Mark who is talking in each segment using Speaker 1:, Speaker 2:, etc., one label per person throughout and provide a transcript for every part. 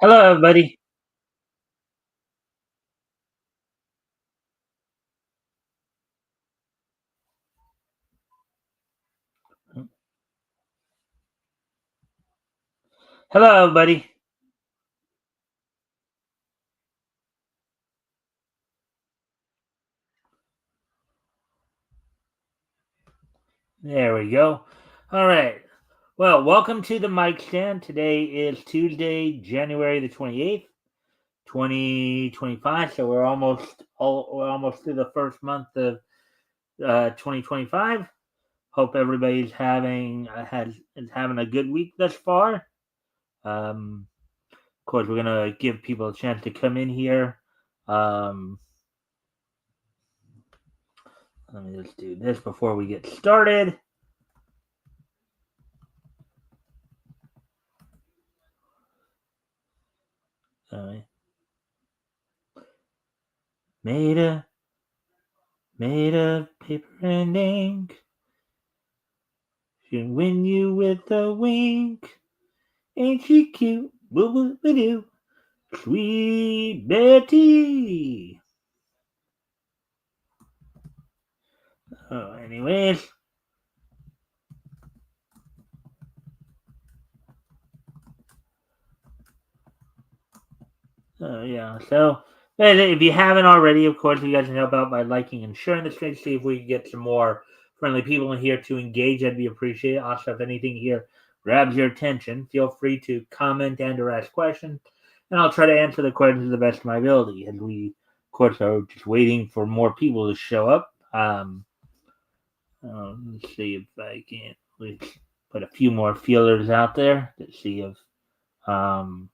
Speaker 1: Hello, everybody. Hello, everybody. There we go. All right. Well, welcome to the Mikestand. Today is Tuesday, January the 28th, 2025. So we're almost through the first month of 2025. Hope everybody's having a good week thus far. Of course, we're gonna give people a chance to come in here. Um, Let me just do this before we get started. Uh, made a Made of paper and ink, she'll win you with a wink. Ain't she cute? Woo woo woo doo. Sweet Betty. Anyways. Yeah, so if you haven't already, of course, you guys can help out by liking and sharing the stream. See if we can get some more friendly people in here to engage. That'd be appreciated. Also, if anything here grabs your attention, feel free to comment and or ask questions, and I'll try to answer the questions to the best of my ability. And we, of course, are just waiting for more people to show up. Let's see if I can put a few more feelers out there to see if um,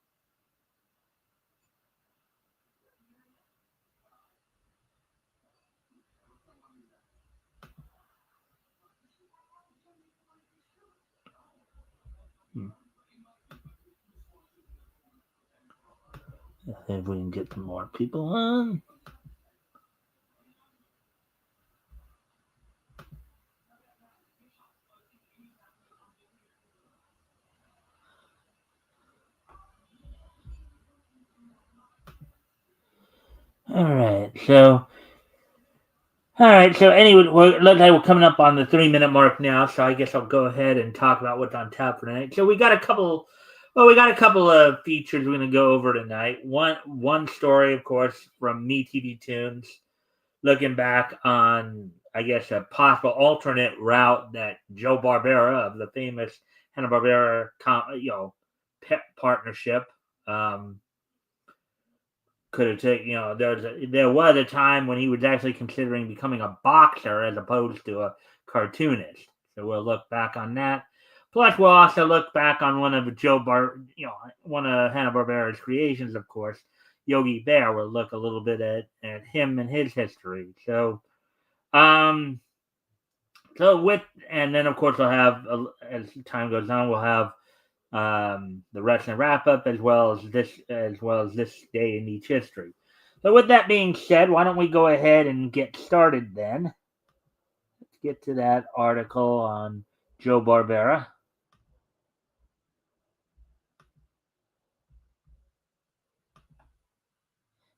Speaker 1: hmm, if we can get some more people on. All right. So anyway, looks like we're coming up on the 3 minute mark now. So I guess I'll go ahead and talk about what's on tap for tonight. So we got a couple. Well, we got a couple of features we're going to go over tonight. One story, of course, from Me TV Tunes, looking back on, I guess, a possible alternate route that Joe Barbera of the famous Hanna Barbera, pet partnership. Um, could have taken. There was a time when he was actually considering becoming a boxer as opposed to a cartoonist. So we'll look back on that. Plus, we'll also look back on one of Hanna Barbera's creations, of course, Yogi Bear. We'll look a little bit at him and his history. Um, with and then of course we'll have as time goes on, we'll have the wrestling wrap up as well as this day in each history. So with that being said, why don't we go ahead and get started then? Let's get to that article on Joe Barbera.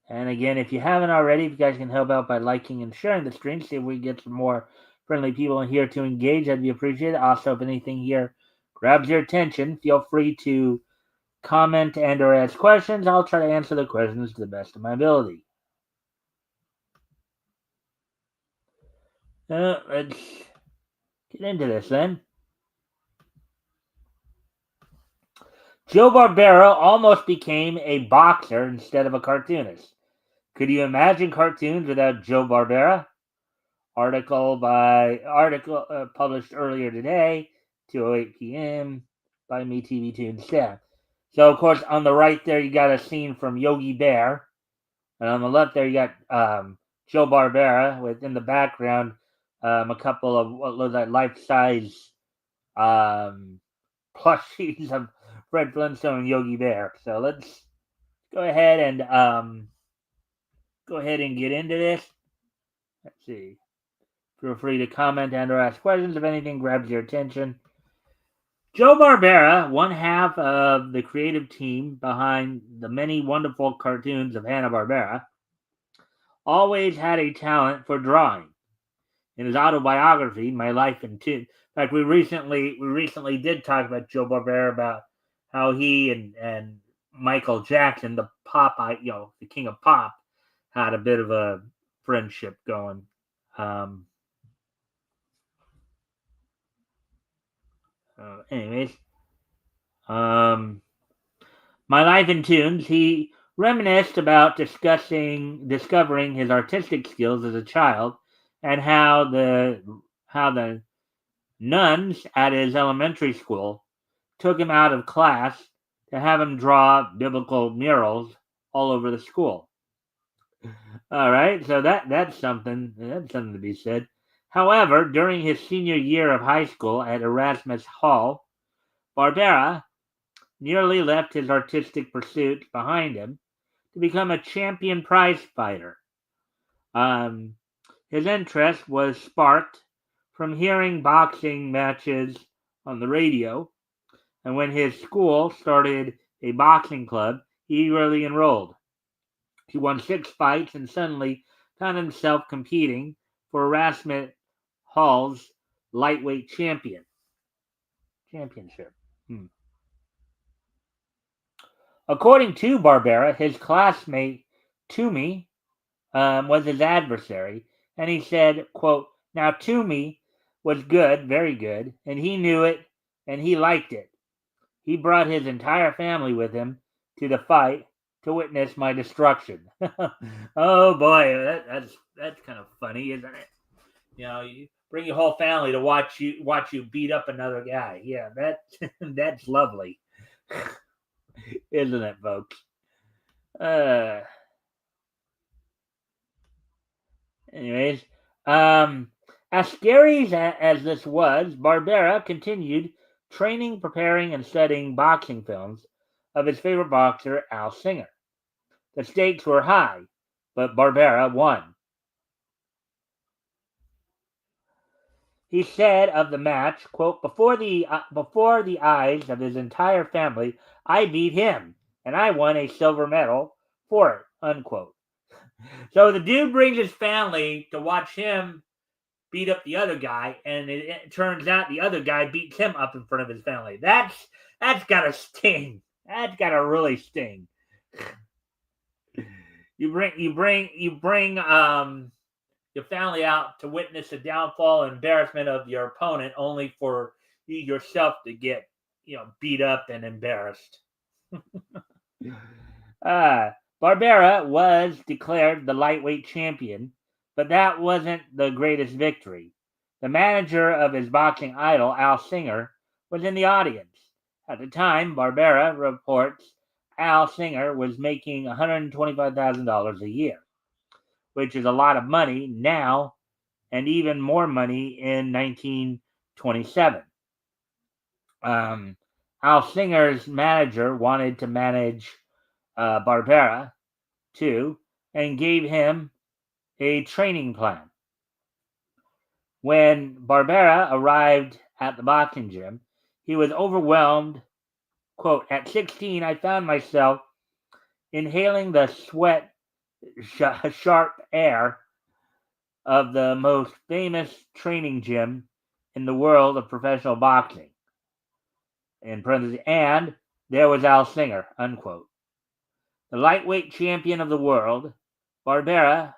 Speaker 1: And again, if you haven't already, if you guys can help out by liking and sharing the stream, see if we get some more friendly people in here to engage, that'd be appreciated. Also, if anything here grabs your attention, feel free to comment and or ask questions. I'll try to answer the questions to the best of my ability. Let's get into this then. Joe Barbera almost became a boxer instead of a cartoonist. Could you imagine cartoons without Joe Barbera? Article published earlier today, 2:08 p.m. by Me TV Tune staff. So of course on the right there you got a scene from Yogi Bear, and on the left there you got Joe Barbera with in the background a couple of what looks like life size um, plushies of Fred Flintstone and Yogi Bear. So let's go ahead and get into this. Let's see. Feel free to comment and or ask questions if anything grabs your attention. Joe Barbera, one half of the creative team behind the many wonderful cartoons of Hanna-Barbera, always had a talent for drawing. In his autobiography, My Life in Two. In fact, we recently did talk about Joe Barbera, about how he and Michael Jackson, the the king of pop, had a bit of a friendship going. Um, Anyways, um, My Life in Tunes, he reminisced about discovering his artistic skills as a child, and how the nuns at his elementary school took him out of class to have him draw biblical murals all over the school. All right, so that's something to be said. However, during his senior year of high school at Erasmus Hall, Barbera nearly left his artistic pursuits behind him to become a champion prize fighter. Um, his interest was sparked from hearing boxing matches on the radio, and when his school started a boxing club, he eagerly enrolled. He won 6 fights and suddenly found himself competing for Erasmus Hall's lightweight championship. Hmm. According to Barbera, his classmate Toomey was his adversary, and he said, quote, "Now Toomey was good, very good, and he knew it, and he liked it. He brought his entire family with him to the fight to witness my destruction." Oh boy, that's kind of funny, isn't it? You bring your whole family to watch you beat up another guy. Yeah, that that's lovely, isn't it, folks? Uh, Anyways, um, as scary as this was, Barbera continued training, preparing, and studying boxing films of his favorite boxer, Al Singer. The stakes were high, but Barbera won. He said of the match, quote, before the eyes of his entire family, I beat him, and I won a silver medal for it, unquote. So the dude brings his family to watch him beat up the other guy, and it turns out the other guy beats him up in front of his family. That's gotta sting. That's gotta really sting. You bring your family out to witness the downfall and embarrassment of your opponent, only for you yourself to get beat up and embarrassed. Uh, Barbera was declared the lightweight champion, but that wasn't the greatest victory. The manager of his boxing idol, Al Singer, was in the audience. At the time, Barbera reports Al Singer was making $125,000 a year, which is a lot of money now and even more money in 1927. Um, Al Singer's manager wanted to manage Barbera too, and gave him a training plan. When Barbera arrived at the boxing gym, he was overwhelmed. Quote, at 16, I found myself inhaling the sharp air of the most famous training gym in the world of professional boxing. In parentheses, and there was Al Singer, unquote. The lightweight champion of the world, Barbera's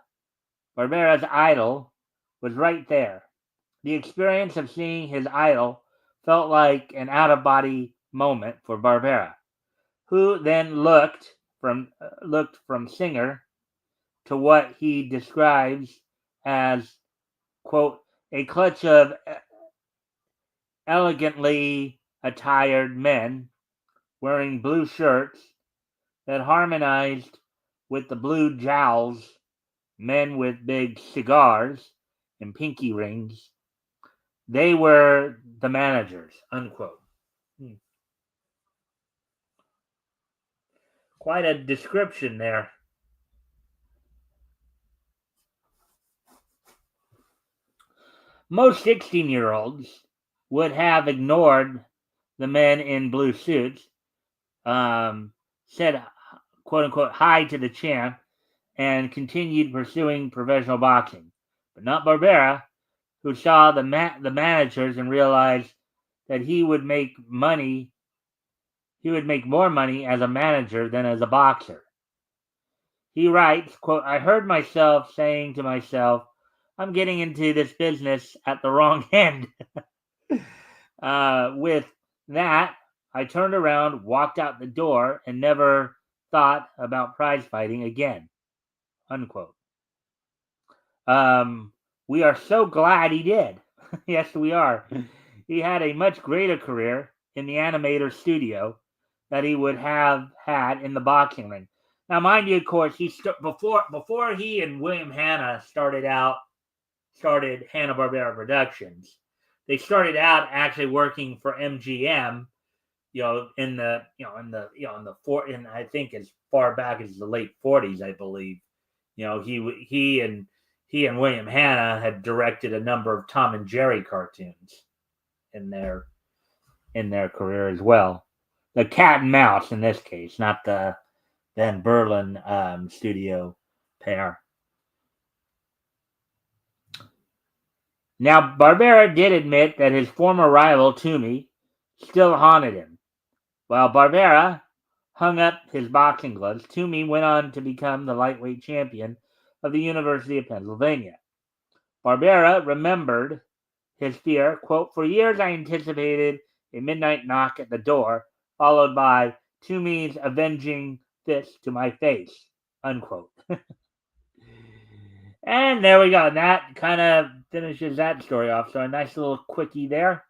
Speaker 1: idol, was right there. The experience of seeing his idol felt like an out-of-body moment for Barbera, who then looked from Singer to what he describes as, quote, a clutch of elegantly attired men wearing blue shirts that harmonized with the blue jowls, men with big cigars and pinky rings. They were the managers, unquote. Hmm. Quite a description there. Most 16-year-olds would have ignored the men in blue suits, said, quote unquote, hi to the champ and continued pursuing professional boxing. But not Barbera, who saw the managers and realized that he would make more money as a manager than as a boxer. He writes, quote, I heard myself saying to myself, I'm getting into this business at the wrong end. With that, I turned around, walked out the door, and never thought about prize fighting again. Unquote. We are so glad he did. Yes, we are. He had a much greater career in the animator studio that he would have had in the boxing ring. Now, mind you, of course, before he and William Hanna started Hanna-Barbera Productions. They started out actually working for MGM, I think as far back as the late 40s, I believe. He and William Hanna had directed a number of Tom and Jerry cartoons in their career as well. The Cat and Mouse in this case, not the Van Berlin studio pair. Now, Barbera did admit that his former rival, Toomey, still haunted him. While Barbera hung up his boxing gloves, Toomey went on to become the lightweight champion of the University of Pennsylvania. Barbera remembered his fear, quote, for years I anticipated a midnight knock at the door, followed by Toomey's avenging fist to my face, unquote. And there we go. And that kind of finishes that story off. So a nice little quickie there.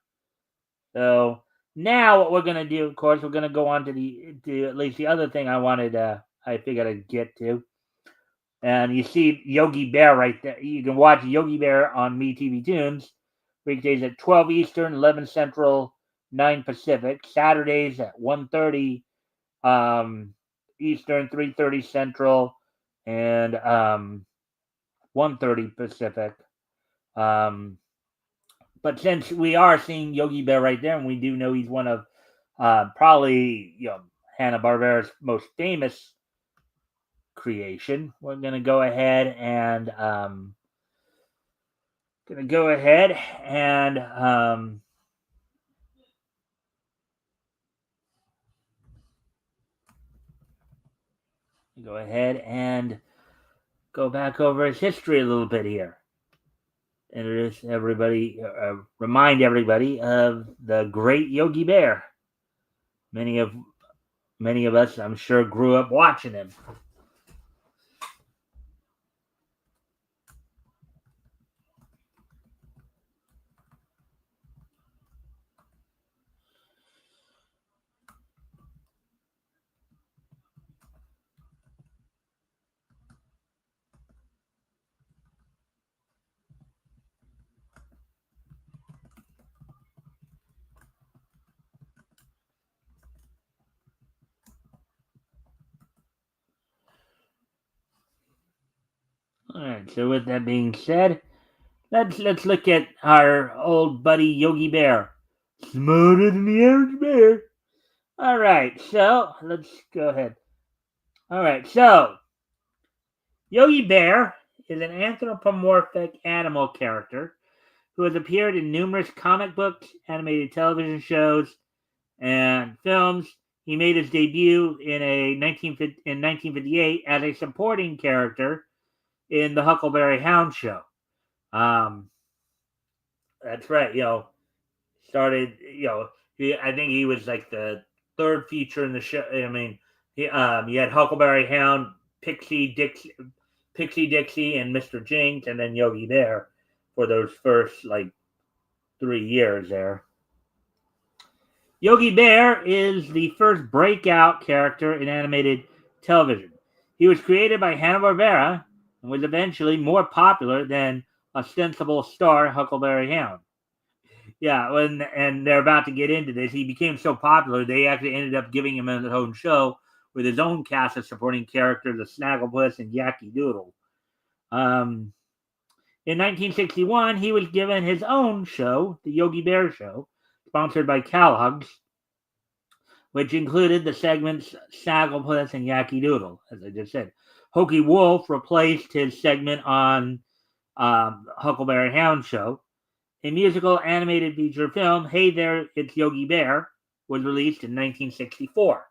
Speaker 1: So now what we're going to do, of course, we're going to go on to at least the other thing I figured I'd get to. And you see Yogi Bear right there. You can watch Yogi Bear on MeTV Tunes weekdays at 12 Eastern, 11 Central, 9 Pacific. Saturdays at 1:30 Eastern, 3:30 Central, and 1:30 Pacific. But since we are seeing Yogi Bear right there, and we do know he's one of probably Hanna-Barbera's most famous creation, we're going to go ahead and go back over his history a little bit here. Introduce everybody, remind everybody of the great Yogi Bear. Many of us, I'm sure, grew up watching him. All right. So with that being said, let's look at our old buddy Yogi Bear. Smarter than the average bear. All right. So let's go ahead. All right. So Yogi Bear is an anthropomorphic animal character who has appeared in numerous comic books, animated television shows, and films. He made his debut in 1958 as a supporting character in the Huckleberry Hound show. That's right. Started. I think he was like the third feature in the show. I mean, he had Huckleberry Hound, Pixie Dixie, and Mr. Jinx, and then Yogi Bear for those first 3 years there. Yogi Bear is the first breakout character in animated television. He was created by Hanna-Barbera and was eventually more popular than ostensible star Huckleberry Hound. Yeah, and they're about to get into this. He became so popular, they actually ended up giving him his own show with his own cast of supporting characters, the Snagglepuss and Yankee Doodle. In 1961, he was given his own show, the Yogi Bear Show, sponsored by Kellogg's. which included the segments Snagglepuss and Yankee Doodle, as I just said. Hokey Wolf replaced his segment on Huckleberry Hound Show. A musical animated feature film, Hey There, It's Yogi Bear, was released in 1964.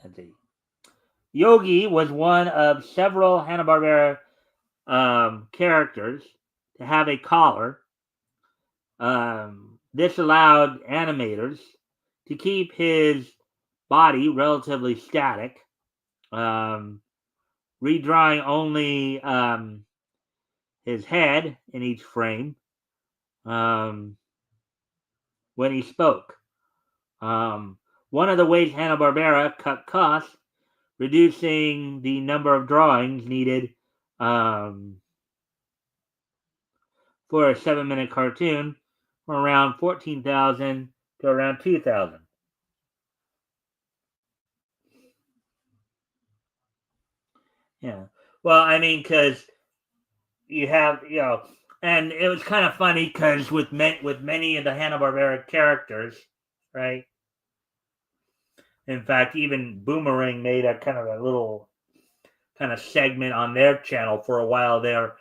Speaker 1: Let's see. Yogi was one of several Hanna-Barbera characters to have a collar. This allowed animators to keep his body relatively static, redrawing only his head in each frame when he spoke. One of the ways Hanna-Barbera cut costs, reducing the number of drawings needed for a 7-minute cartoon from around 14,000 to around 2,000. Yeah. Well, I mean, because you have, and it was kind of funny because with many of the Hanna-Barbera characters, right? In fact, even Boomerang made a kind of a little kind of segment on their channel for a while there,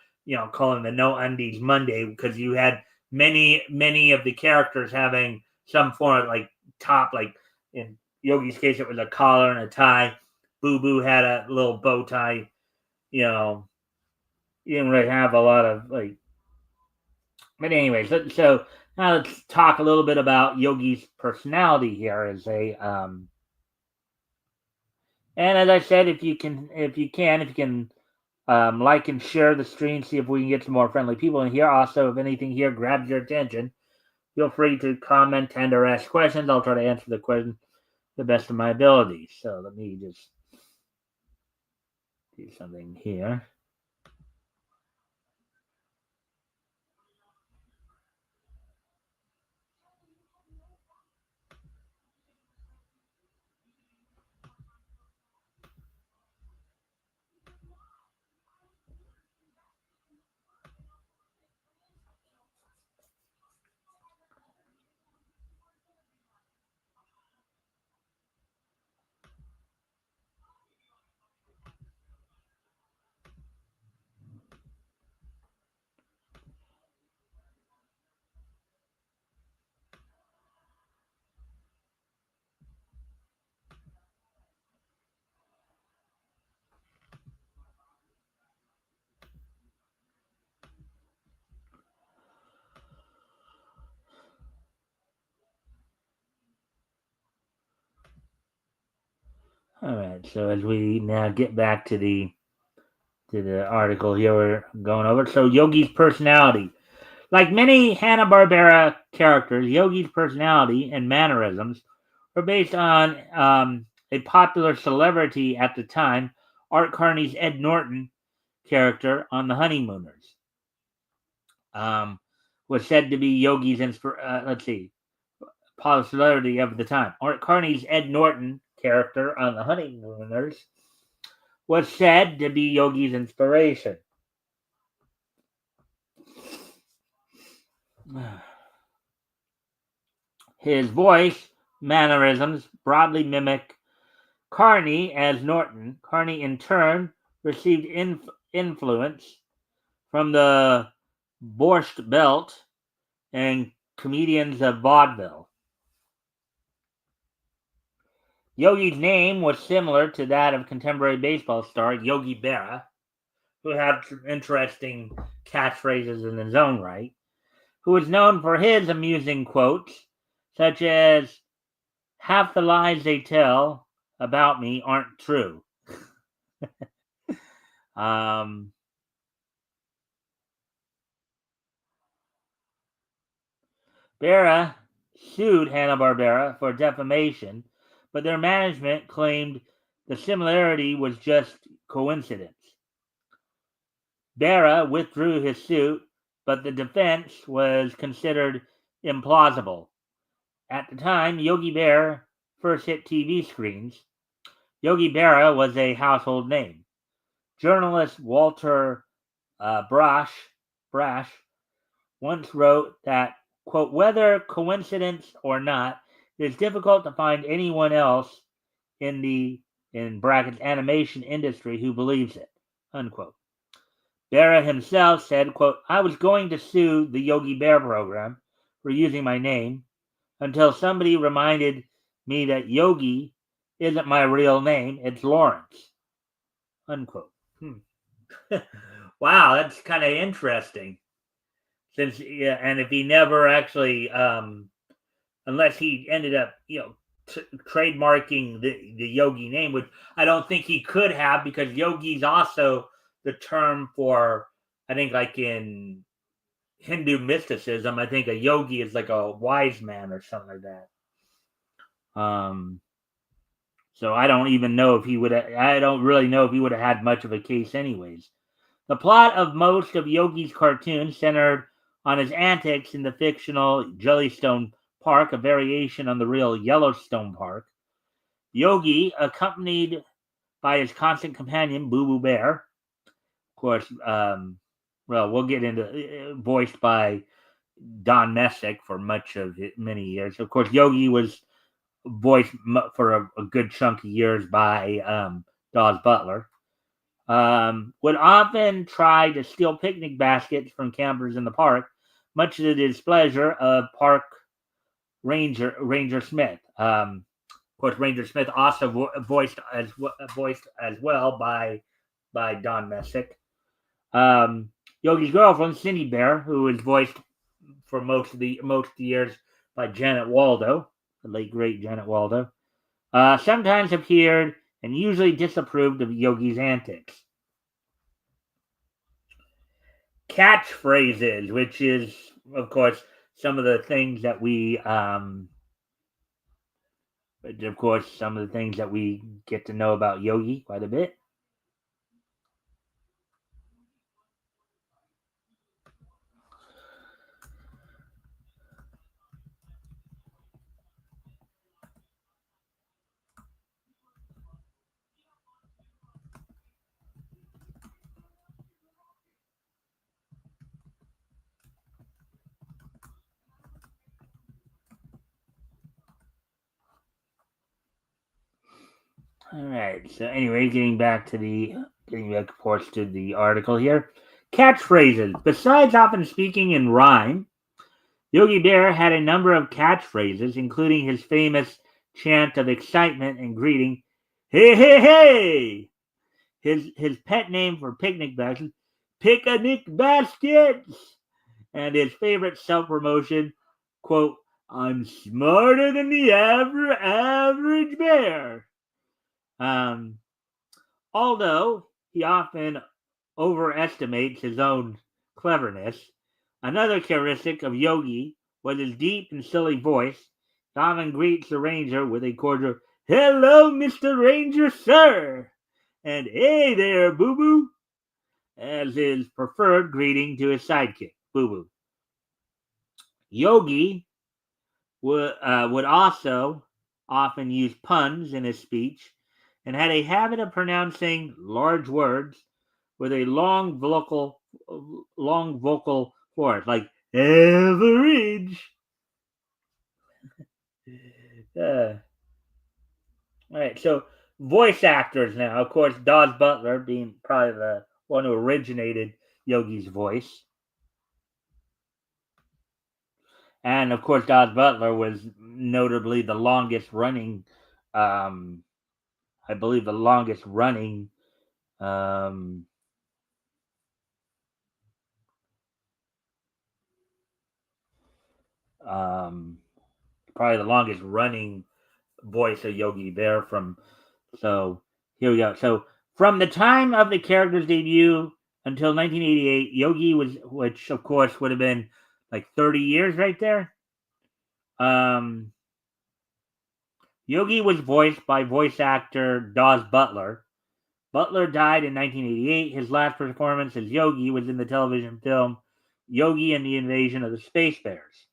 Speaker 1: calling the No Undies Monday, because you had many of the characters having some form of like top, like in Yogi's case, it was a collar and a tie. Boo Boo had a little bow tie. You didn't really have a lot of like. But anyways, so now let's talk a little bit about Yogi's personality here as a and as I said, if you can like and share the stream, see if we can get some more friendly people in here. Also, if anything here grabs your attention, feel free to comment and or ask questions. I'll try to answer the question to the best of my ability. So let me just do something here. All right. So as we now get back to the article here we're going over. So Yogi's personality. Like many Hanna-Barbera characters, Yogi's personality and mannerisms were based on a popular celebrity at the time, Art Carney's Ed Norton character on The Honeymooners. Was said to be Yogi's popularity of the time. Art Carney's Ed Norton character on The Honeymooners was said to be Yogi's inspiration. His voice mannerisms broadly mimic Carney as Norton. Carney, in turn, received influence from the Borscht Belt and comedians of vaudeville. Yogi's name was similar to that of contemporary baseball star Yogi Berra, who had interesting catchphrases in his own right, who was known for his amusing quotes, such as, "Half the lies they tell about me aren't true." Berra sued Hanna-Barbera for defamation, but their management claimed the similarity was just coincidence. Berra withdrew his suit, but the defense was considered implausible. At the time Yogi Bear first hit TV screens, Yogi Berra was a household name. Journalist Walter Brash once wrote that, quote, whether coincidence or not, it is difficult to find anyone else in the, in brackets, animation industry who believes it, unquote. Berra himself said, quote, I was going to sue the Yogi Bear program for using my name until somebody reminded me that Yogi isn't my real name, it's Lawrence, unquote. Wow, that's kind of interesting. Since, yeah, and if he never actually, unless he ended up, trademarking the Yogi name, which I don't think he could have, because Yogi's also the term for, I think, like in Hindu mysticism, I think a yogi is like a wise man or something like that. So I don't even know if he would. I don't really know if he would have had much of a case, anyways. The plot of most of Yogi's cartoons centered on his antics in the fictional Jellystone Park, a variation on the real Yellowstone Park. Yogi, accompanied by his constant companion Boo Boo Bear, of course. We'll get into voiced by Don Messick for many years. Of course, Yogi was voiced for a good chunk of years by Dawes Butler. Would often try to steal picnic baskets from campers in the park, much to the displeasure of Park Ranger Smith. Of course, Ranger Smith also voiced as well by Don Messick. Yogi's girlfriend, Cindy Bear, who was voiced for most of the years by Janet Waldo, the late great Janet Waldo, sometimes appeared and usually disapproved of Yogi's antics. Catchphrases, which is, of course, some of the things that we get to know about Yogi quite a bit. All right. So anyway, getting back, of course, to the article here. Catchphrases. Besides often speaking in rhyme, Yogi Bear had a number of catchphrases, including his famous chant of excitement and greeting, "Hey, hey, hey!" His pet name for picnic baskets, "Picnic baskets," and his favorite self-promotion, quote, "I'm smarter than the average bear." Although he often overestimates his own cleverness, another characteristic of Yogi was his deep and silly voice. He often greets the ranger with a cordial, "Hello, Mr. Ranger, sir," and "Hey there, Boo Boo," as his preferred greeting to his sidekick, Boo Boo. Yogi would also often use puns in his speech and had a habit of pronouncing large words with a long vocal chord, like average. All right, so voice actors now. Of course, Dawes Butler being probably the one who originated Yogi's voice. And of course, Dawes Butler was notably the longest running, I believe, the longest running probably the longest running voice of Yogi Bear from. So here we go. So from the time of the character's debut until 1988, Yogi was, which of course would have been like 30 years right there. Yogi was voiced by voice actor Dawes Butler. Butler died in 1988. His last performance as Yogi was in the television film Yogi and the Invasion of the Space Bears.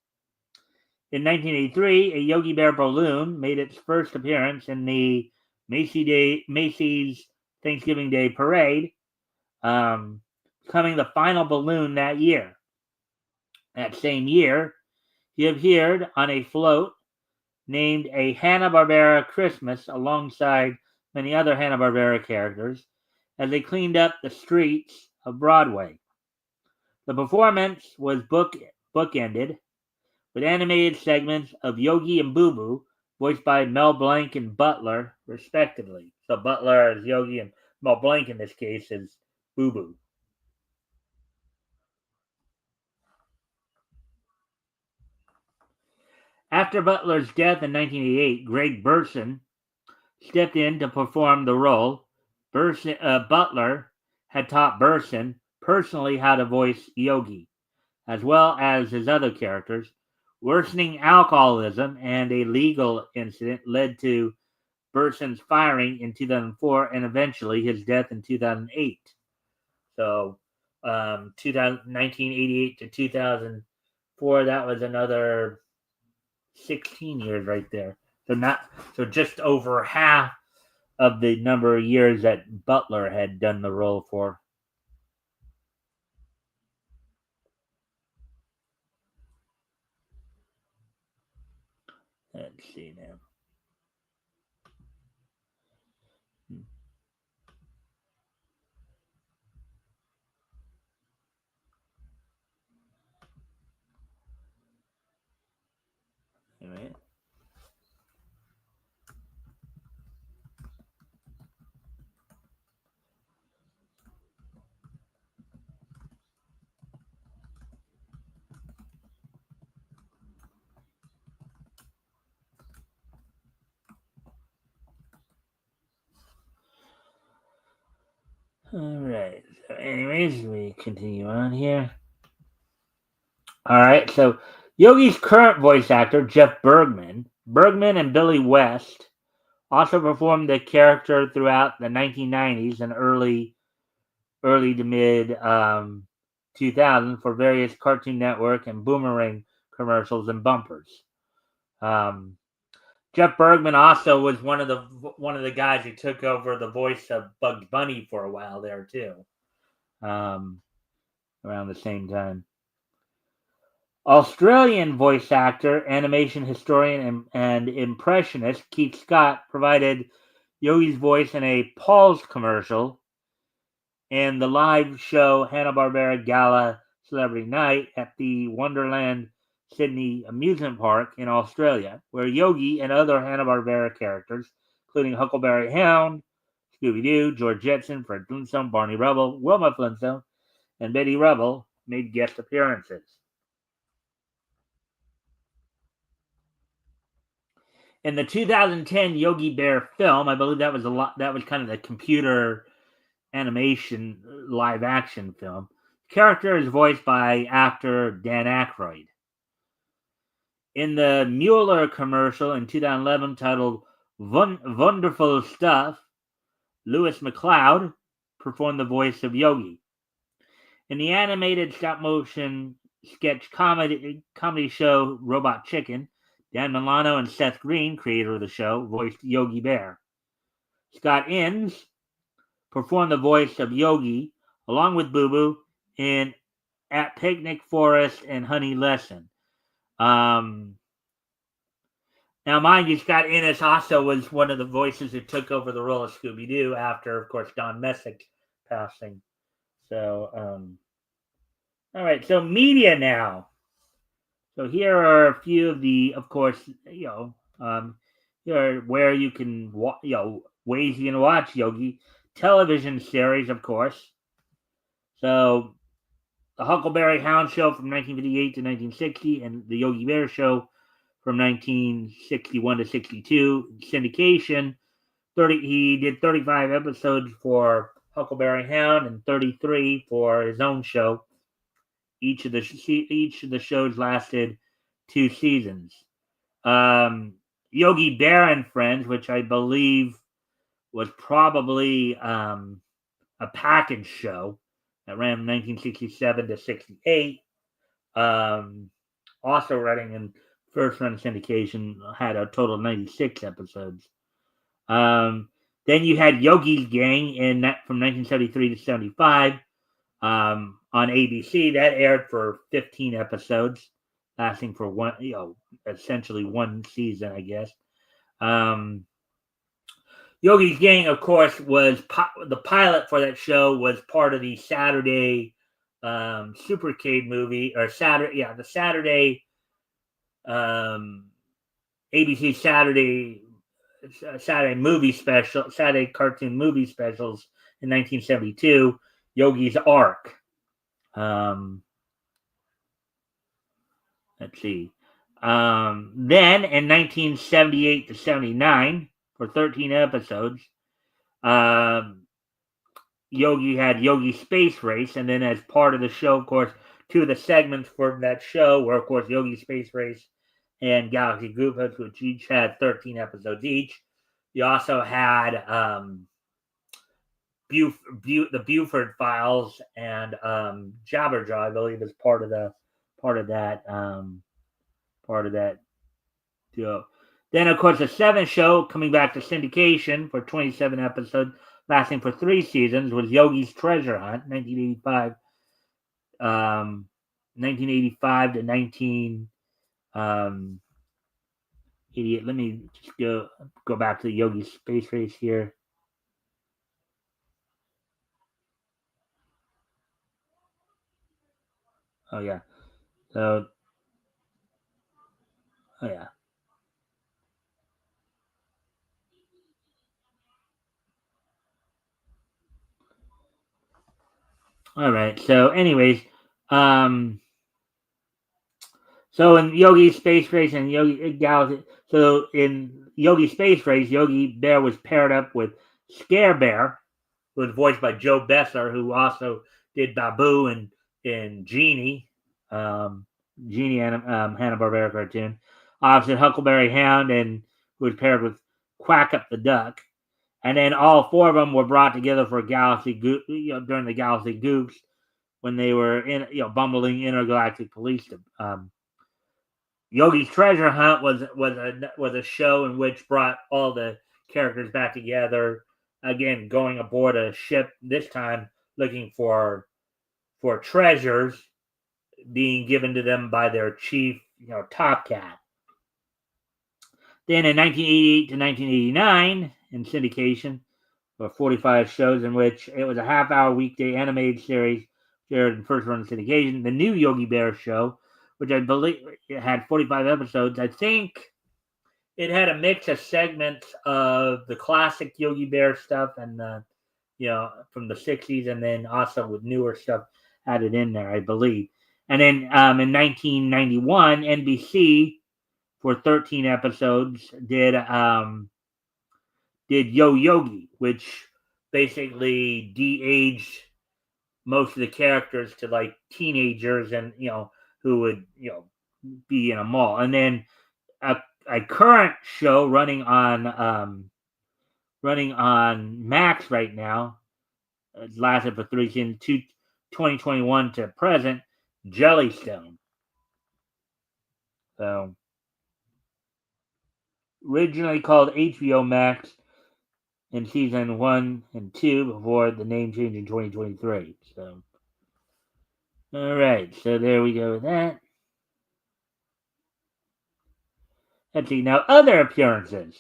Speaker 1: In 1983, a Yogi Bear balloon made its first appearance in the Macy's Thanksgiving Day Parade. becoming the final balloon that year. That same year, he appeared on a float named A Hanna-Barbera Christmas alongside many other Hanna-Barbera characters as they cleaned up the streets of Broadway. The performance was bookended with animated segments of Yogi and Boo Boo, voiced by Mel Blanc and Butler, respectively. So Butler is Yogi and Mel Blanc in this case is Boo Boo. After Butler's death in 1988, Greg Burson stepped in to perform the role. Butler had taught Burson personally how to voice Yogi, as well as his other characters. Worsening alcoholism and a legal incident led to Burson's firing in 2004 and eventually his death in 2008. So, 1988 to 2004, that was another 16 years right there. So just over half of the number of years that Butler had done the role for. Let's see now. All right. All right. So, anyways, we continue on here. All right. So, Yogi's current voice actor, Jeff Bergman and Billy West also performed the character throughout the 1990s and early to mid 2000 for various Cartoon Network and Boomerang commercials and bumpers. Jeff Bergman also was one of the guys who took over the voice of Bugs Bunny for a while there too, around the same time. Australian voice actor, animation historian, and impressionist Keith Scott provided Yogi's voice in a Paul's commercial and the live show Hanna-Barbera Gala Celebrity Night at the Wonderland Sydney Amusement Park in Australia, where Yogi and other Hanna-Barbera characters, including Huckleberry Hound, Scooby-Doo, George Jetson, Fred Flintstone, Barney Rubble, Wilma Flintstone, and Betty Rubble, made guest appearances. In the 2010 Yogi Bear film, I believe that was kind of the computer animation live action film. The character is voiced by actor Dan Aykroyd. In the Mueller commercial in 2011 titled Wonderful Stuff, Lewis McLeod performed the voice of Yogi. In the animated stop-motion sketch comedy show Robot Chicken, Dan Milano and Seth Green, creator of the show, voiced Yogi Bear. Scott Innes performed the voice of Yogi along with Boo Boo in At Picnic Forest and Honey Lesson. Now, mind you, Scott Innes also was one of the voices who took over the role of Scooby-Doo after, of course, Don Messick's passing. So, all right, so media now. So here are a few of the, of course, here are where you can, ways you can watch Yogi. Television series, of course. So, the Huckleberry Hound Show from 1958 to 1960, and the Yogi Bear Show from 1961 to 62. Syndication, he did 35 episodes for Huckleberry Hound and 33 for his own show. Each of the shows lasted 2 seasons. Yogi Bear and Friends, which I believe was probably a package show that ran from 1967 to 68. Also running in first run syndication, had a total of 96 episodes. Then Then you had Yogi's Gang from 1973 to 75 on ABC. That aired for 15 episodes, lasting for essentially one season, I guess. Yogi's Gang, of course, was the pilot for that show was part of the Saturday Supercade movie, or the Saturday ABC Saturday movie special, Saturday cartoon movie specials in 1972. Yogi's Ark. Let's see. Then in 1978 to 79, for 13 episodes, Yogi had Yogi Space Race, and then as part of the show, of course, two of the segments for that show were, of course, Yogi Space Race and Galaxy Goof, which each had 13 episodes each. You also had the Buford Files and Jabberjaw, I believe, is part of that deal. Then, of course, the seventh show coming back to syndication for 27 episodes, lasting for 3 seasons, was Yogi's Treasure Hunt, 1985 to 1988. Let me just go back to the Yogi Space Race here. Oh yeah. So. Oh yeah. All right. So, anyways, so in Yogi Space Race and Yogi Galaxy, so in Yogi Space Race, Yogi Bear was paired up with Scare Bear, who was voiced by Joe Besser, who also did Babu and Genie, Genie and Hanna-Barbera cartoon. Obviously, Huckleberry Hound, and who was paired with Quack Up the Duck. And then all 4 of them were brought together for Galaxy during the Galaxy Goofs when they were in bumbling intergalactic police. Yogi's Treasure Hunt was a show in which brought all the characters back together. Again, going aboard a ship, this time looking for treasures being given to them by their chief, Top Cat. Then in 1988 to 1989, in syndication, for 45 shows, in which it was a half-hour weekday animated series aired in first run syndication. The new Yogi Bear show, which I believe it had 45 episodes. I think it had a mix of segments of the classic Yogi Bear stuff and from the 60s, and then also with newer stuff added in there, I believe. And then in 1991, NBC for 13 episodes did Yo Yogi, which basically de-aged most of the characters to like teenagers, and who would be in a mall. And then a current show running on Max right now, it's lasted for 3 seasons, 2021 to present, Jellystone. So originally called HBO Max in season 1 and 2 before the name change in 2023. So, all right. So there we go with that. Let's see. Now, other appearances.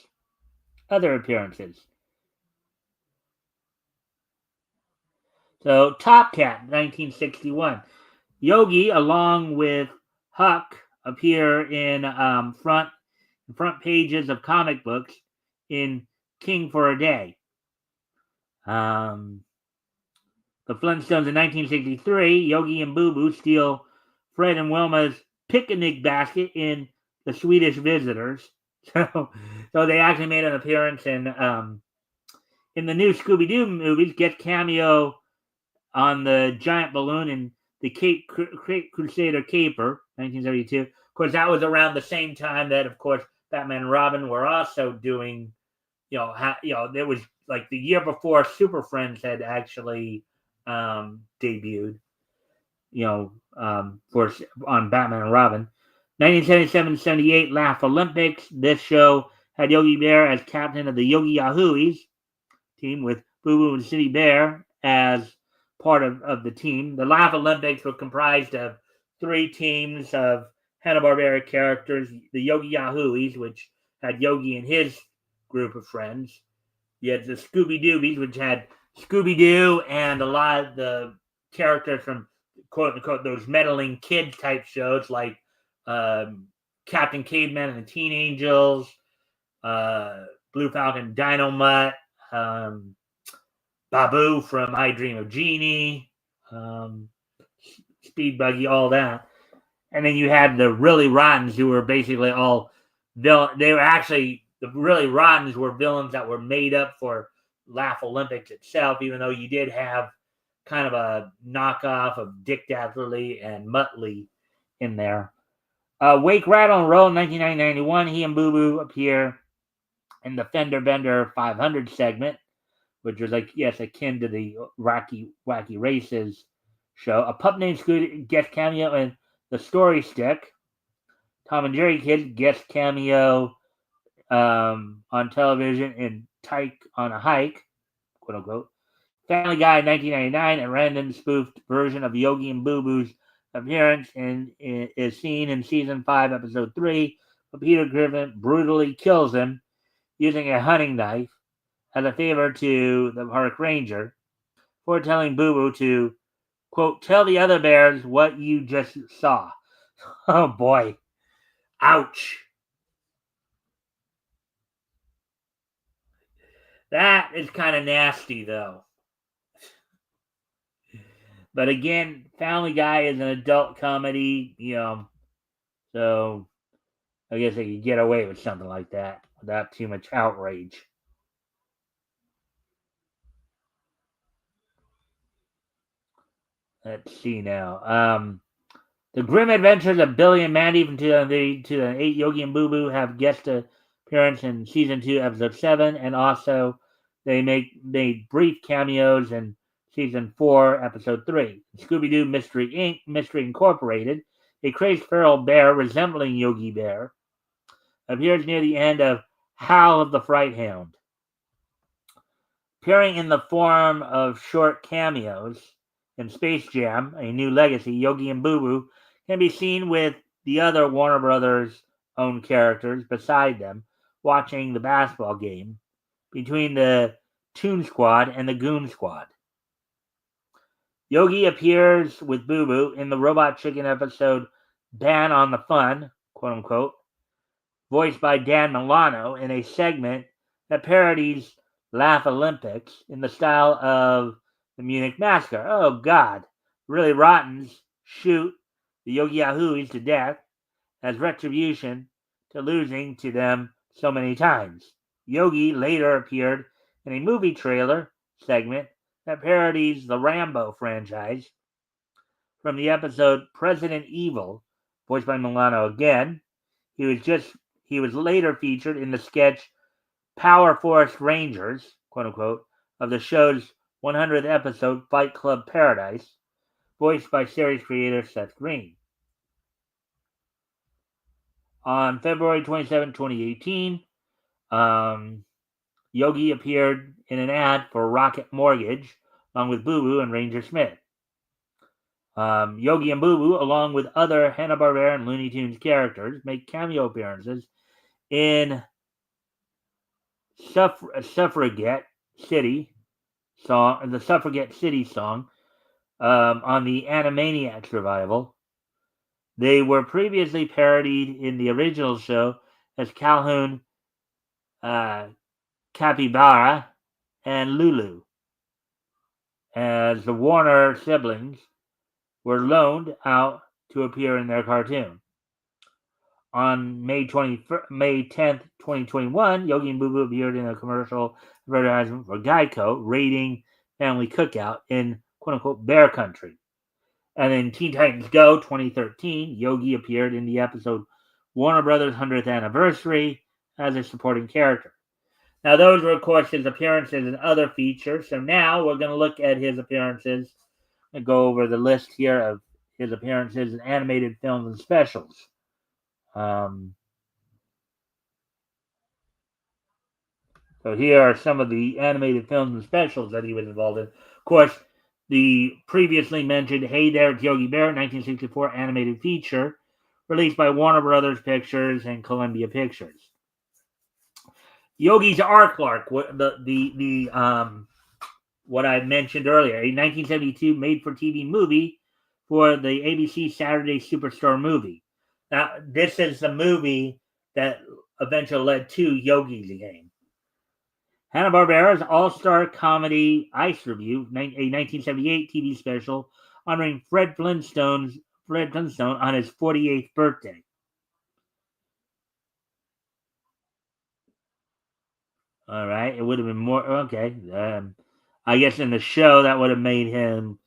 Speaker 1: So, Top Cat, 1961. Yogi, along with Huck, appear in front pages of comic books in King for a Day. The Flintstones in 1963, Yogi and Boo Boo steal Fred and Wilma's picnic basket in The Swedish Visitors. So they actually made an appearance in the new Scooby-Doo movies. Get cameo on the giant balloon in the Cape Crusader Caper, 1972. Of course, that was around the same time that, of course, Batman and Robin were also doing, it was like the year before Super Friends had actually debuted, on Batman and Robin. 1977-78 Laugh Olympics. This show had Yogi Bear as captain of the Yogi Yahooies. team with Boo Boo and City Bear as part of the team. The Laugh Olympics were comprised of 3 teams of Hanna-Barbera characters, the Yogi Yahooies, which had Yogi and his group of friends. You had the Scooby Doobies, which had Scooby Doo and a lot of the characters from quote unquote those meddling kid type shows like Captain Caveman and the Teen Angels, Blue Falcon Dynamite, Babu from I Dream of Jeannie, Speed Buggy, all that. And then you had the Really Rottens, who were basically all villain. They were actually the Really Rottens were villains that were made up for Laugh Olympics itself, even though you did have kind of a knockoff of Dick Dastardly and Muttley in there. Wake, Rattle, and Roll in 1991, he and Boo Boo appear in the Fender Bender 500 segment, which was like, yes, akin to the Wacky Races show. A Pup Named Scooty guest cameo in The Story Stick. Tom and Jerry Kids guest cameo on television in Tyke on a Hike, quote unquote. Family Guy in 1999, a random spoofed version of Yogi and Boo Boo's appearance is seen in season 5, episode 3, where Peter Griffin brutally kills him using a hunting knife as a favor to the park ranger for telling Boo Boo to, quote, tell the other bears what you just saw. Oh boy. Ouch. That is kind of nasty, though. But again, Family Guy is an adult comedy, so I guess they could get away with something like that without too much outrage. Let's see now. The Grim Adventures of Billy and Mandy from 2008, Yogi and Boo Boo have guest appearance in season 2, episode 7, and also they made brief cameos in season 4, episode 3. Scooby Doo Mystery Inc., Mystery Incorporated, a crazed feral bear resembling Yogi Bear, appears near the end of Howl of the Fright Hound. Appearing in the form of short cameos in Space Jam: A New Legacy, Yogi and Boo Boo can be seen with the other Warner Brothers owned characters beside them watching the basketball game between the Toon Squad and the Goon Squad. Yogi appears with Boo Boo in the Robot Chicken episode Ban on the Fun, quote unquote, voiced by Dan Milano in a segment that parodies Laugh Olympics in the style of the Munich Massacre. Oh, God. Really Rottens shoot the Yogi Yahooies to death as retribution to losing to them so many times. Yogi later appeared in a movie trailer segment that parodies the Rambo franchise from the episode President Evil, voiced by Milano again. He was later featured in the sketch Power Forest Rangers, quote unquote, of the show's 100th episode Fight Club Paradise, voiced by series creator Seth Green. On February 27, 2018, Yogi appeared in an ad for Rocket Mortgage along with Boo Boo and Ranger Smith. Yogi and Boo Boo, along with other Hanna-Barbera and Looney Tunes characters, make cameo appearances in Suffragette City song, the Suffragette City song, on the Animaniacs revival. They were previously parodied in the original show as Calhoun, Capybara, and Lulu, as the Warner siblings were loaned out to appear in their cartoon. On May 10th, 2021, Yogi and Boo Boo appeared in a commercial advertisement for Geico rating Family Cookout in quote-unquote Bear Country. And in Teen Titans Go 2013, Yogi appeared in the episode Warner Brothers 100th Anniversary as a supporting character. Now, those were, of course, his appearances in other features. So now we're going to look at his appearances and go over the list here of his appearances in animated films and specials. So here are some of the animated films and specials that he was involved in. Of course, the previously mentioned Hey There, It's Yogi Bear, 1964 animated feature, released by Warner Brothers Pictures and Columbia Pictures. Yogi's Ark Lark, what I mentioned earlier, a 1972 made-for-TV movie for the ABC Saturday Superstar movie. Now, this is the movie that eventually led to Yogi's Game. Hanna-Barbera's all-star comedy Ice Review, a 1978 TV special honoring Fred Flintstone on his 48th birthday. All right, it would have been more okay. I guess in the show that would have made him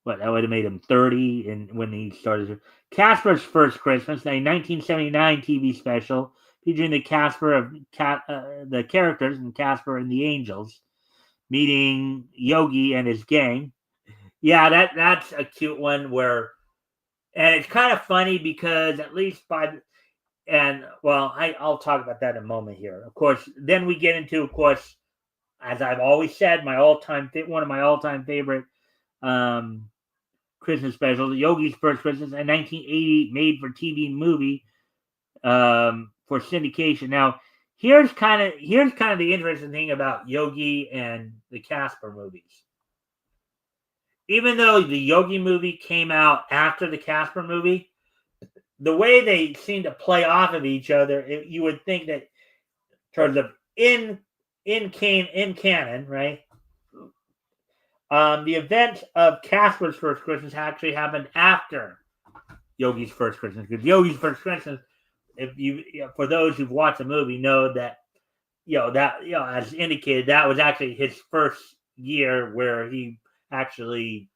Speaker 1: that would have made him 30 and when he started. Casper's First Christmas, a 1979 TV special featuring the the characters in Casper and the Angels meeting Yogi and his gang. Yeah, that's a cute one and it's kind of funny because at least I'll talk about that in a moment here. Of course, then we get into, of course, as I've always said, one of my all-time favorite Christmas specials, Yogi's First Christmas, a 1980 made-for-TV movie for syndication. Now, here's kind of the interesting thing about Yogi and the Casper movies. Even though the Yogi movie came out after the Casper movie, the way they seem to play off of each other, you would think that in terms of in canon, right? The event of Casper's First Christmas actually happened after Yogi's First Christmas, because Yogi's First Christmas, for those who've watched the movie, know that as indicated, that was actually his first year where he actually.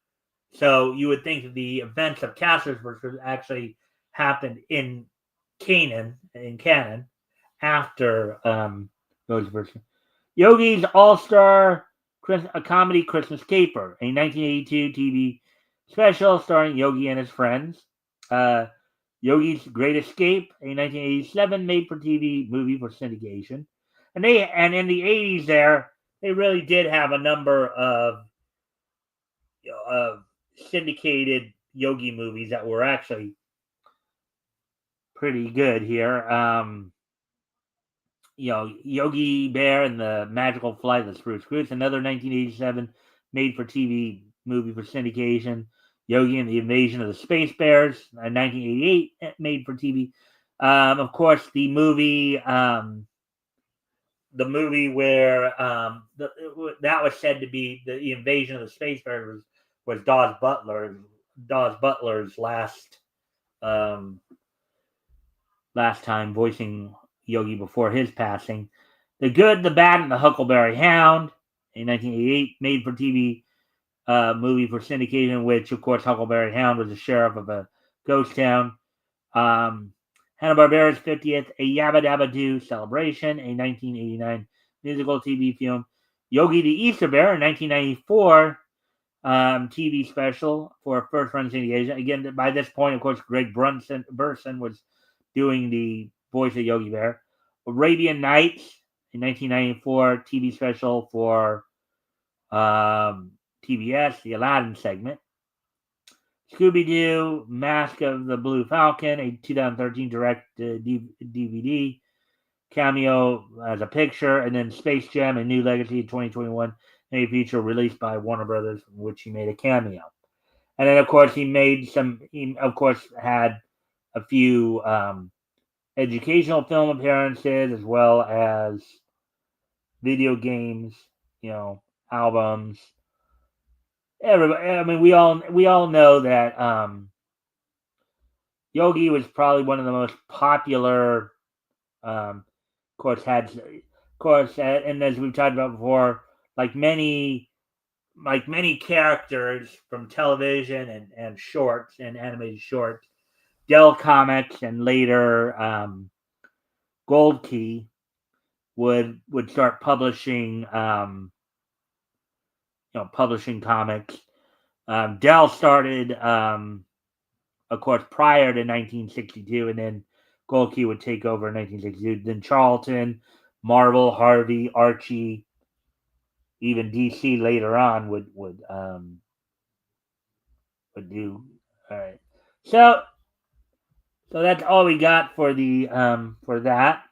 Speaker 1: So you would think that the events of Casper's First Christmas actually happened in canon after Yogi's First Christmas. Yogi's All-Star a Comedy Christmas Caper, a 1982 TV special starring Yogi and his friends. Yogi's Great Escape, a 1987 made-for-TV movie for syndication. And in the 80s there, they really did have a number of syndicated Yogi movies that were actually pretty good here. Yogi Bear and the Magical Flight of Spruce Goose, another 1987 made-for-TV movie for syndication. Yogi and the Invasion of the Space Bears, a 1988 made-for-TV. Of course, the movie where that was said to be the Invasion of the Space Bears was Daws Butler's last time voicing Yogi before his passing. The Good, the Bad, and the Huckleberry Hound, a 1988 made-for-TV movie for syndication, in which, of course, Huckleberry Hound was the sheriff of a ghost town. Hanna-Barbera's 50th, A Yabba Dabba Doo Celebration, a 1989 musical TV film. Yogi the Easter Bear, a 1994 TV special for first-run syndication. Again, by this point, of course, Greg Burson was doing the voice of Yogi Bear. Arabian Nights, a 1994 TV special for TBS, the Aladdin segment. Scooby-Doo, Mask of the Blue Falcon, a 2013 direct DVD cameo as a picture, and then Space Jam: A New Legacy in 2021, a feature released by Warner Brothers, in which he made a cameo. And then, of course, he had a few educational film appearances, as well as video games, albums. Everybody, I mean, we all know that Yogi was probably one of the most popular. And as we've talked about before, like many characters from television and shorts and animated shorts, Dell Comics and later Gold Key would start publishing publishing comics. Dell started of course prior to 1962, and then Gold Key would take over in 1962. Then Charlton, Marvel, Harvey, Archie, even DC later on would do. All right. So that's all we got for the for that.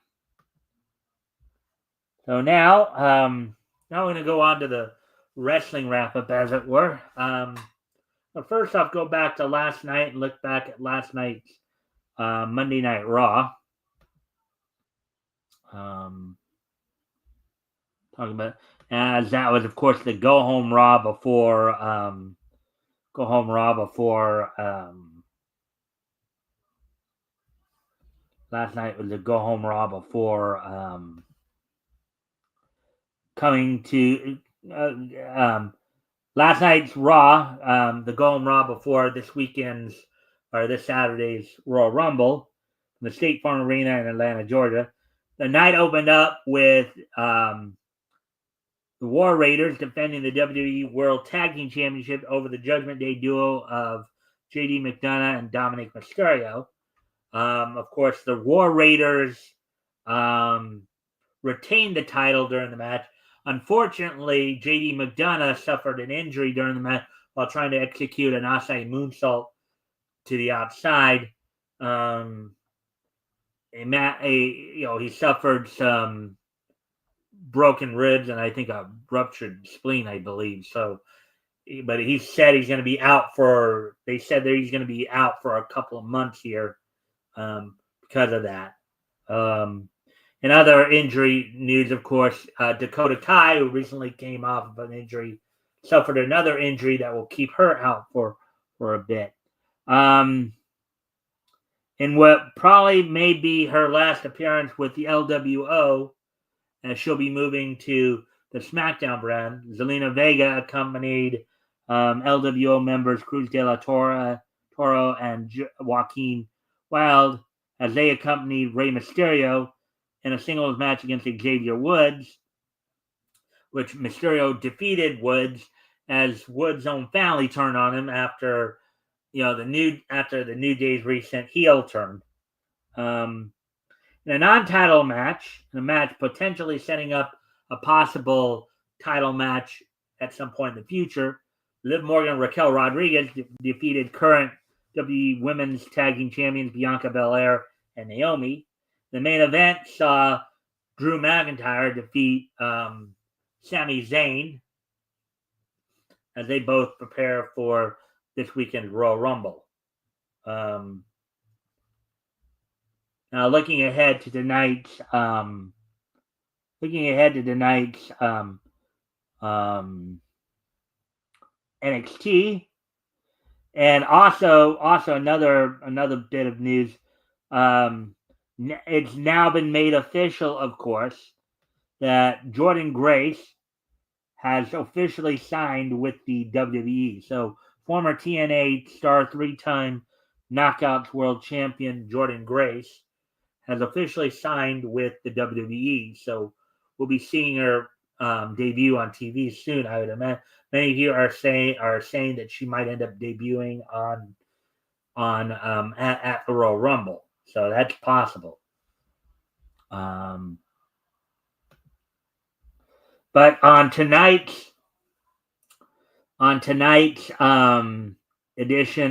Speaker 1: So now we're gonna go on to the wrestling wrap up, as it were. But first off, go back to last night and look back at last night's Monday Night Raw. Talking about, as that was, of course, the go home Raw before last night was the go home Raw before coming to last night's Raw, the go home Raw before this weekend's or this Saturday's Royal Rumble from the State Farm Arena in Atlanta, Georgia. The night opened up with the War Raiders defending the WWE World Tag Team Championship over the Judgment Day duo of JD McDonough and Dominic Mysterio. Of course, the War Raiders retained the title during the match. Unfortunately, JD McDonough suffered an injury during the match while trying to execute an Asai moonsault to the outside. He suffered some broken ribs and I think a ruptured spleen, I believe. So, but he said he's going to be out for. They said that he's going to be out for a couple of months here because of that. In other injury news, of course, Dakota Kai, who recently came off of an injury, suffered another injury that will keep her out for a bit. In what probably may be her last appearance with the LWO, as she'll be moving to the SmackDown brand, Zelina Vega accompanied LWO members Cruz de la Toro and Joaquin Wilde as they accompanied Rey Mysterio in a singles match against Xavier Woods, which Mysterio defeated Woods as Woods' own family turned on him after the New Day's recent heel turn. In a non-title match, a match potentially setting up a possible title match at some point in the future, Liv Morgan and Raquel Rodriguez defeated current WWE Women's Tag Team Champions Bianca Belair and Naomi. The main event saw Drew McIntyre defeat Sami Zayn as they both prepare for this weekend's Royal Rumble. Now, looking ahead to tonight's NXT, and also another bit of news. It's now been made official, of course, that Jordynne Grace has officially signed with the WWE. So, former TNA star, 3-time Knockouts World Champion Jordynne Grace has officially signed with the WWE. So, we'll be seeing her debut on TV soon, I would imagine. Many of you are saying that she might end up debuting at the Royal Rumble. So that's possible. But on tonight's edition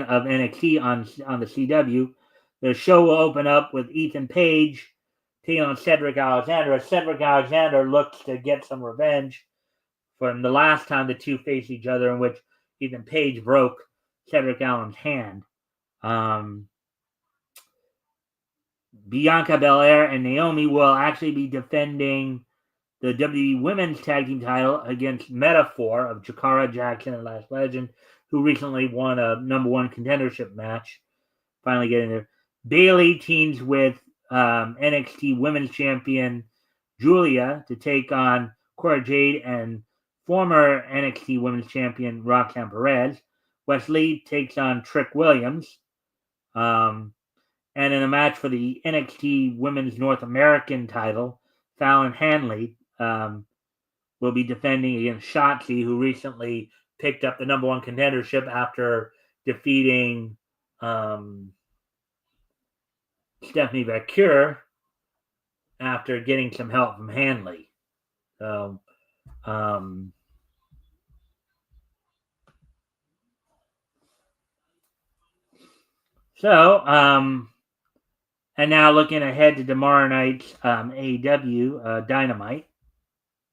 Speaker 1: of NXT on the CW, the show will open up with Ethan Page taking on Cedric Alexander. Cedric Alexander looks to get some revenge from the last time the two faced each other, in which Ethan Page broke Cedric Allen's hand. Bianca Belair and Naomi will actually be defending the WWE Women's Tag Team title against Metaphor of Jakara Jackson and Last Legend, who recently won a number one contendership match. Finally getting there. Bayley teams with NXT Women's Champion Julia to take on Cora Jade and former NXT Women's Champion Roxanne Perez. Wesley takes on Trick Williams. And in a match for the NXT Women's North American title, Fallon Henley will be defending against Shotzi, who recently picked up the number one contendership after defeating Stephanie Vaquer. after getting some help from Hanley. So, and now looking ahead to tomorrow night's AEW Dynamite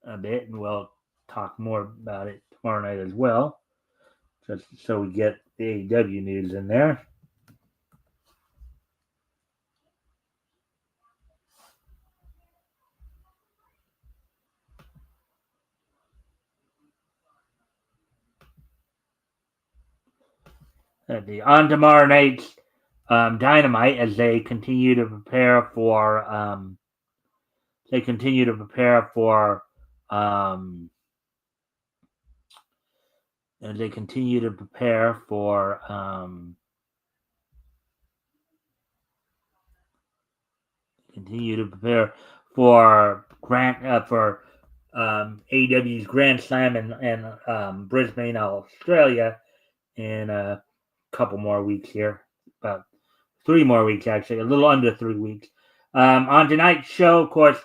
Speaker 1: a bit, and we'll talk more about it tomorrow night as well, just so we get the AEW news in there. On tomorrow night's Dynamite, as they continue to prepare for um, they continue to prepare for um, as they continue to prepare for AEW's Grand Slam in Brisbane, Australia, in a couple more weeks here, about 3 more weeks actually, a little under 3 weeks. On tonight's show, of course,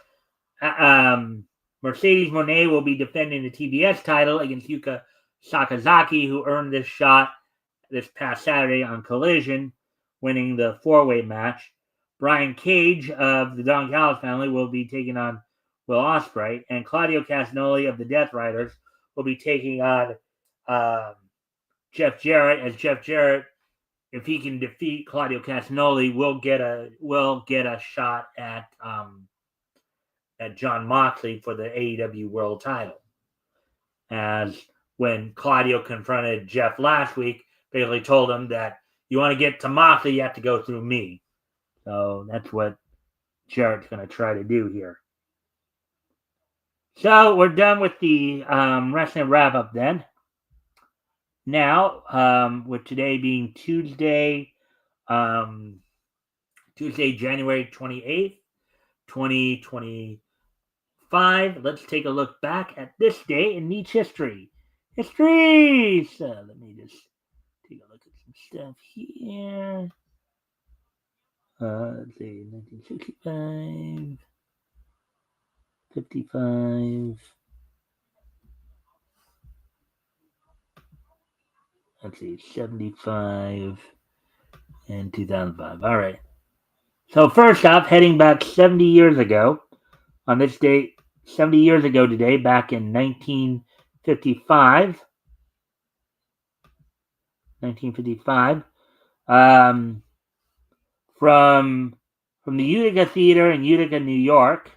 Speaker 1: Mercedes Moné will be defending the TBS title against Yuka Sakazaki, who earned this shot this past Saturday on Collision, winning the 4-way match. Brian Cage of the Don Callis family will be taking on Will Ospreay, and Claudio Castagnoli of the Death Riders will be taking on Jeff Jarrett. As Jeff Jarrett, if he can defeat Claudio Castagnoli, will get a shot at Jon Moxley for the AEW World Title. As when Claudio confronted Jeff last week, basically told him that you want to get to Moxley, you have to go through me. So that's what Jarrett's going to try to do here. So we're done with the wrestling wrap-up then. Now, with today being Tuesday, January 28th, 2025, let's take a look back at this day in Neach history. So let me just take a look at some stuff here. Let's see, 1965, 55. Let's see, 75 and 2005. All right. So first off, heading back 70 years ago, on this date, 70 years ago today, back in 1955. 1955. From the Utica Theater in Utica, New York,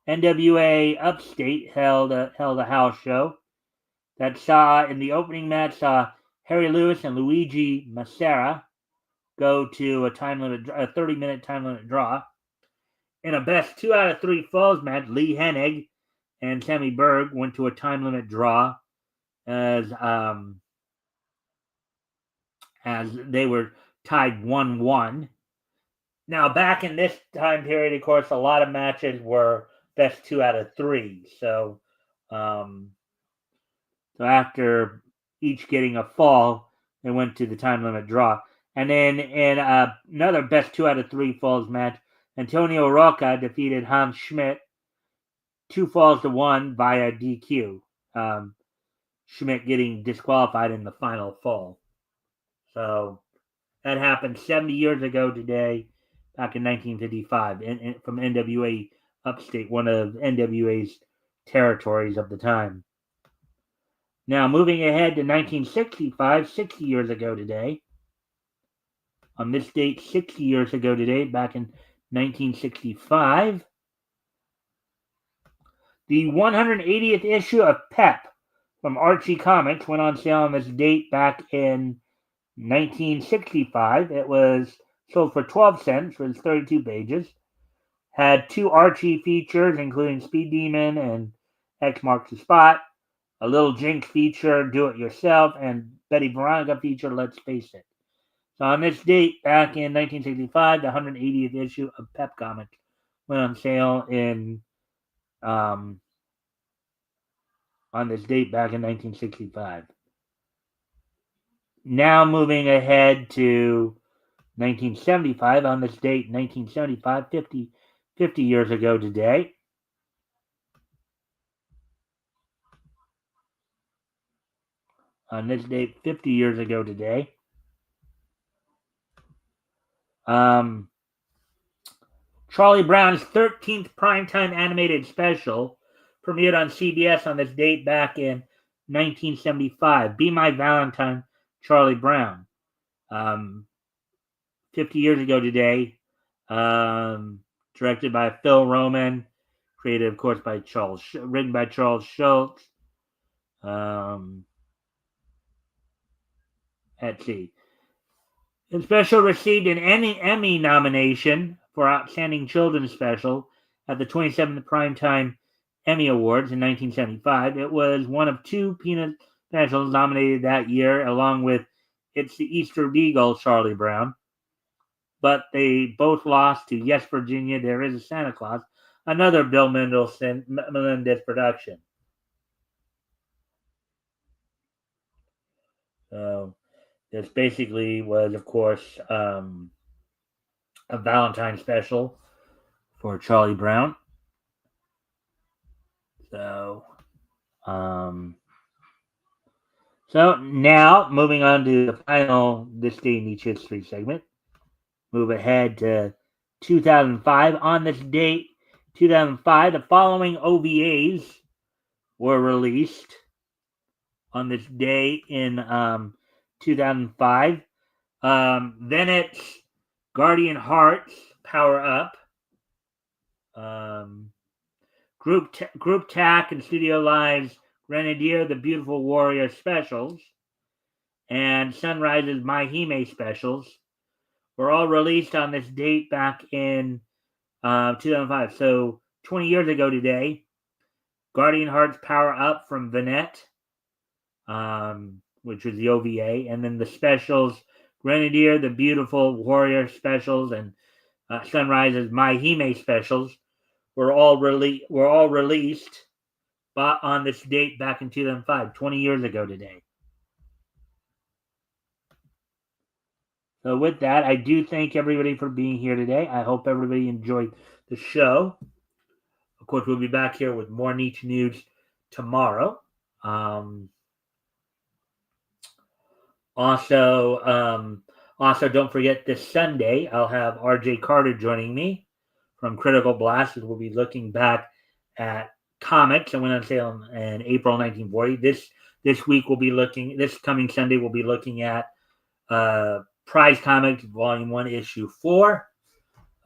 Speaker 1: NWA Upstate held a house show that saw, in the opening match, Harry Lewis and Luigi Massera go to a 30-minute time limit draw. In a best 2 out of 3 falls match, Lee Hennig and Sammy Berg went to a time limit draw as they were tied 1-1. Now, back in this time period, of course, a lot of matches were best 2 out of 3. So after each getting a fall, they went to the time limit draw. And then in another best 2 out of 3 falls match, Antonio Rocca defeated Hans Schmidt 2 falls to 1 via DQ. Schmidt getting disqualified in the final fall. So that happened 70 years ago today, back in 1955, from NWA Upstate, one of NWA's territories of the time. Now, moving ahead to 1965, 60 years ago today. On this date, 60 years ago today, back in 1965, the 180th issue of Pep from Archie Comics went on sale on this date back in 1965. It was sold for 12 cents, was 32 pages. Had 2 Archie features, including Speed Demon and X Marks the Spot, a Little Jinx feature, Do It Yourself, and Betty Veronica feature, Let's Face It. So on this date, back in 1965, the 180th issue of Pep Comics went on sale on this date back in 1965. Now moving ahead to 1975, on this date, 1975, 50 years ago today. On this date, 50 years ago today. Charlie Brown's 13th primetime animated special premiered on CBS on this date back in 1975. Be My Valentine, Charlie Brown. 50 years ago today. Directed by Phil Roman. Created, of course, by written by Charles Schultz. Let's see. The special received an Emmy nomination for Outstanding Children's Special at the 27th Primetime Emmy Awards in 1975. It was one of two Peanut specials nominated that year, along with It's the Easter Beagle, Charlie Brown. But they both lost to Yes, Virginia, There Is a Santa Claus, another Bill Melendez production. So this basically was, of course, a Valentine special for Charlie Brown. So now moving on to the final This Day in Each History segment. Move ahead to 2005. On this date, 2005, the following OVAs were released on this day in 2005. Then it's Guardian Hearts, Power Up. Group Tack and Studio Live's Grenadier, The Beautiful Warrior specials, and Sunrise's My Hime specials were all released on this date back in 2005. So 20 years ago today, Guardian Hearts Power Up from Vanette, which was the OVA, and then the specials, Grenadier, The Beautiful Warrior specials, and Sunrise's My Hime specials were all released on this date back in 2005, 20 years ago today. So with that, I do thank everybody for being here today. I hope everybody enjoyed the show. Of course, we'll be back here with more niche news tomorrow. Also, don't forget this Sunday, I'll have RJ Carter joining me from Critical Blast, as we'll be looking back at comics that went on sale in April 1940. This coming Sunday, we'll be looking at Prize Comics Volume 1, Issue 4.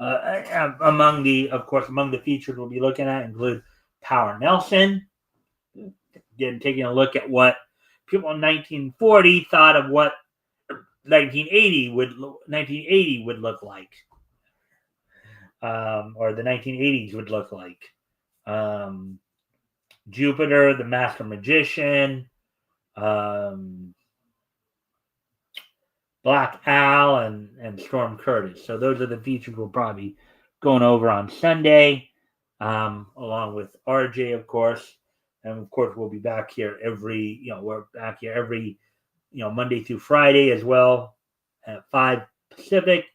Speaker 1: Among the features we'll be looking at include Power Nelson. Again, taking a look at what people in 1940 thought of what 1980 would look like. Or the 1980s would look like. Jupiter, the Master Magician, Black Al, and Storm Curtis. So those are the features we'll probably be going over on Sunday, along with RJ, of course. And of course, we'll be back here every Monday through Friday as well at 5 Pacific,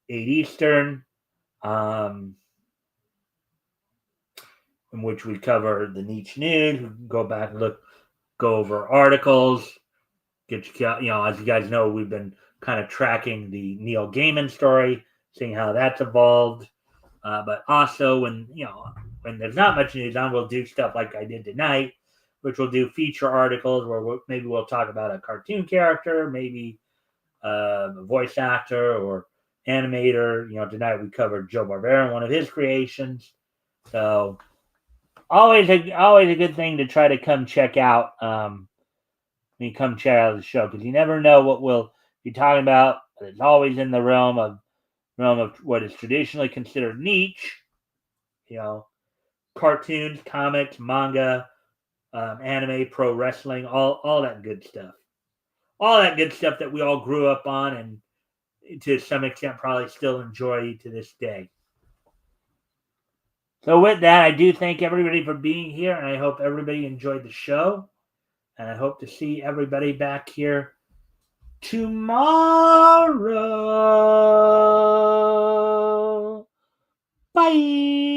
Speaker 1: 8 Eastern, in which we cover the niche news. We go back and go over articles. As you guys know, we've been kind of tracking the Neil Gaiman story, seeing how that's evolved. But also when there's not much news on, we'll do stuff like I did tonight, which we'll do feature articles where we'll talk about a cartoon character, maybe a voice actor or animator. Tonight we covered Joe Barbera, one of his creations. So always a good thing to try to come check out. Come check out the show, because you never know what we'll be talking about. But it's always in the realm of what is traditionally considered niche. Cartoons, comics, manga, anime, pro wrestling, all that good stuff. All that good stuff that we all grew up on and to some extent probably still enjoy to this day. So with that, I do thank everybody for being here, and I hope everybody enjoyed the show. And I hope to see everybody back here tomorrow. Bye. Bye.